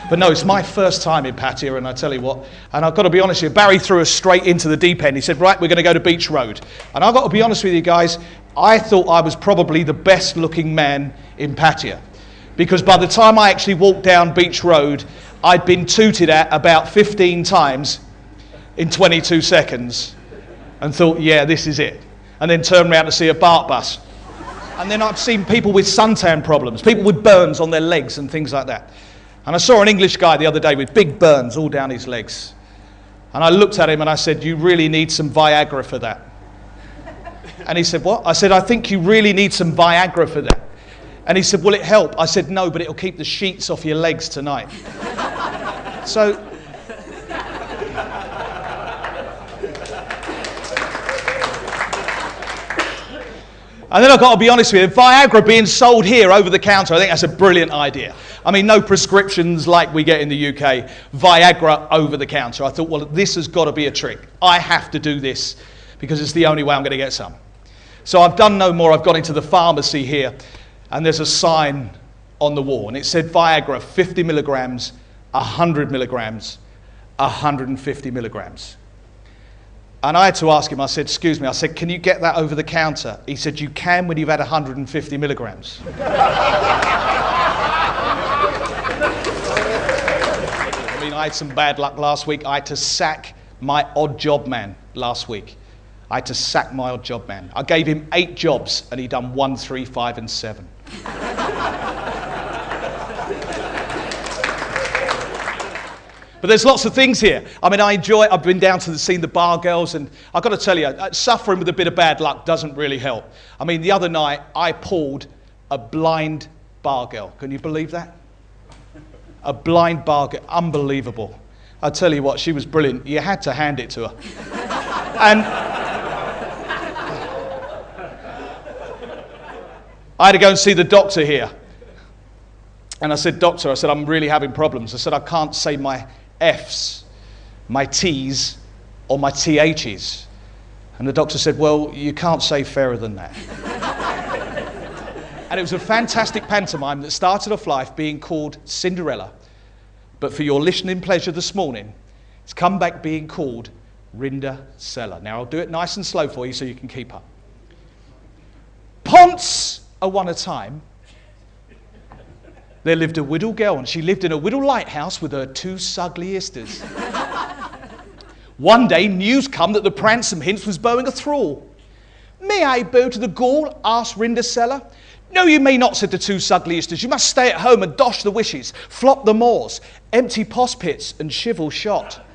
But no, it's my first time in Pattaya, and I tell you what, and I've got to be honest with you, Barry threw us straight into the deep end. He said, right, we're going to go to Beach Road. And I've got to be honest with you guys, I thought I was probably the best looking man in Pattaya. Because by the time I actually walked down Beach Road, I'd been tooted at about 15 times in 22 seconds and thought, yeah, this is it. And then turned around to see a BART bus. And then I've seen people with suntan problems, people with burns on their legs and things like that. And I saw an English guy the other day with big burns all down his legs. And I looked at him and I said, you really need some Viagra for that. And he said, what? I said, I think you really need some Viagra for that. And he said, will it help? I said, no, but it'll keep the sheets off your legs tonight. So, and then I've got to be honest with you, Viagra being sold here over the counter, I think that's a brilliant idea. I mean, no prescriptions like we get in the UK, Viagra over the counter. I thought, well, this has got to be a trick. I have to do this because it's the only way I'm going to get some. So I've done no more. I've gone into the pharmacy here and there's a sign on the wall and it said Viagra 50 milligrams, 100 milligrams, 150 milligrams. And I had to ask him, I said, excuse me, I said, can you get that over the counter? He said, you can when you've had 150 milligrams. I mean, I had some bad luck last week. I had to sack my odd job man last week. I had to sack my odd job man. I gave him 8 jobs and he done 1, 3, 5 and 7. But there's lots of things here. I mean, I've been down to seeing the bar girls, and I've got to tell you, suffering with a bit of bad luck doesn't really help. I mean, the other night, I pulled a blind bar girl. Can you believe that? A blind bar girl. Unbelievable. I tell you what, she was brilliant. You had to hand it to her. And I had to go and see the doctor here. And I said, doctor, I said, I'm really having problems. I said, I can't say my F's, my T's, or my TH's. And the doctor said, well, you can't say fairer than that. And it was a fantastic pantomime that started off life being called Cinderella. But for your listening pleasure this morning, it's come back being called Rinda Seller. Now, I'll do it nice and slow for you so you can keep up. Ponce a one a time, there lived a widow girl, and she lived in a widow lighthouse with her 2 sugly isters. One day, news come that the Pransome Hints was bowing a thrall. May I bow to the gall? Asked Rinda Seller. No, you may not, said the 2 sugly isters. You must stay at home and dosh the wishes, flop the moors, empty poss pits, and shivel shot.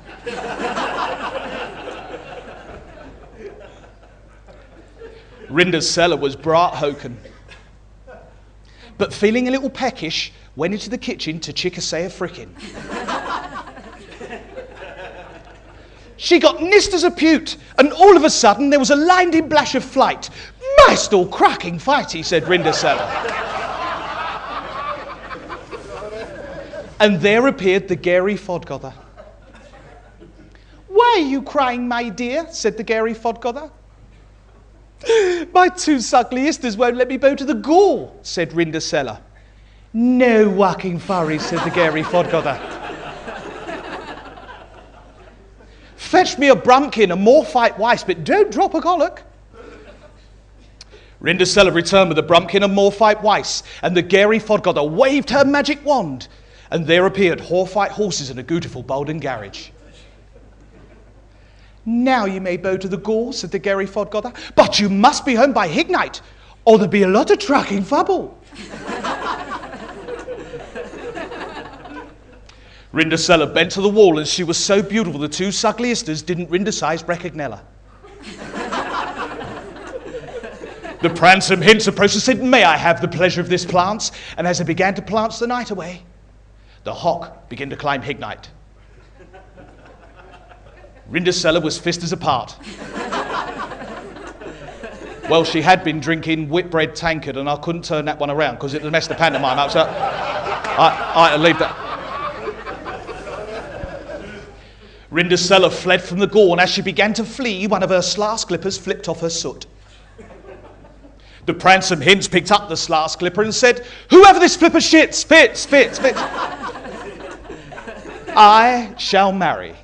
Rinda Seller was brat hoken, but feeling a little peckish, went into the kitchen to chickasay a frickin'. She got nist as a pute, and all of a sudden there was a blinding blash of flight. My stall cracking fighty, said Rinda Seller. And there appeared the Gary Fodgother. Why are you crying, my dear? Said the Gary Fodgother. My 2 sugly isters won't let me bow to the gall, said Rinda Seller. No whacking furries, said the Gary Fodgother. Fetch me a brumpkin, a more fight wice, but don't drop a collock. Rinda Seller returned with a brumpkin and more fight wice, and the Gary Fodgother waved her magic wand, and there appeared horfight horses in a beautiful Bolden garage. Now you may bow to the gall, said the Gary Fodgother, but you must be home by Hignite, or there'll be a lot of trucking fubble. Rinda Seller bent to the wall, and she was so beautiful the 2 sugly isters didn't Rinda-size Brecknella. The Pransome Hints approached and said, may I have the pleasure of this plants? And as they began to plants the night away, the Hock began to climb Hignite. Rinda Seller was fisters apart. Well, she had been drinking Whitbread tankard, and I couldn't turn that one around because it messed the pantomime up, so I had to leave that. Rindasella fled from the gore, and as she began to flee, one of her slash clippers flipped off her soot. The pransome hints picked up the slash clipper and said, "Whoever this flipper shits, spits. I shall marry."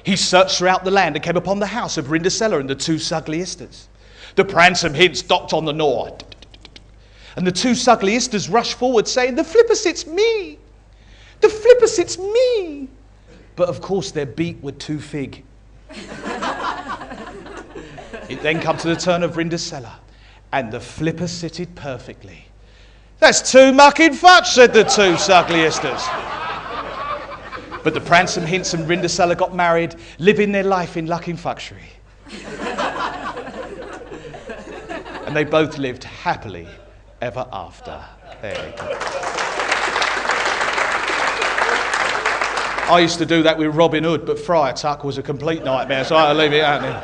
He searched throughout the land and came upon the house of Rindasella and the two Sugliistas. The pransome hints docked on the gnaw, and the two Sugliistas rushed forward saying, "The flipper sits me! The flipper sits me!" But of course their beat were too fig. It then come to the turn of Rindasella, and the flipper sitted perfectly. "That's too mucking fudge," said the two Sugliistas. But the pransome hints and Rindasella got married, living their life in luck and fuckery. And they both lived happily ever after. There you go. I used to do that with Robin Hood, but Friar Tuck was a complete nightmare, so I had to leave it out there.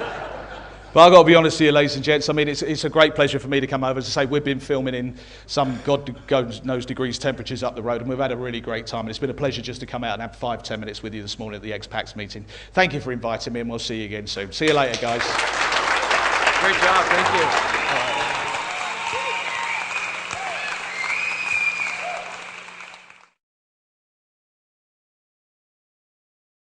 But I've got to be honest with you, ladies and gents, I mean, it's a great pleasure for me to come over. As I say, we've been filming in some God knows degrees temperatures up the road, and we've had a really great time. And it's been a pleasure just to come out and have 5-10 minutes with you this morning at the expats meeting. Thank you for inviting me, and we'll see you again soon. See you later, guys. Great job, thank you.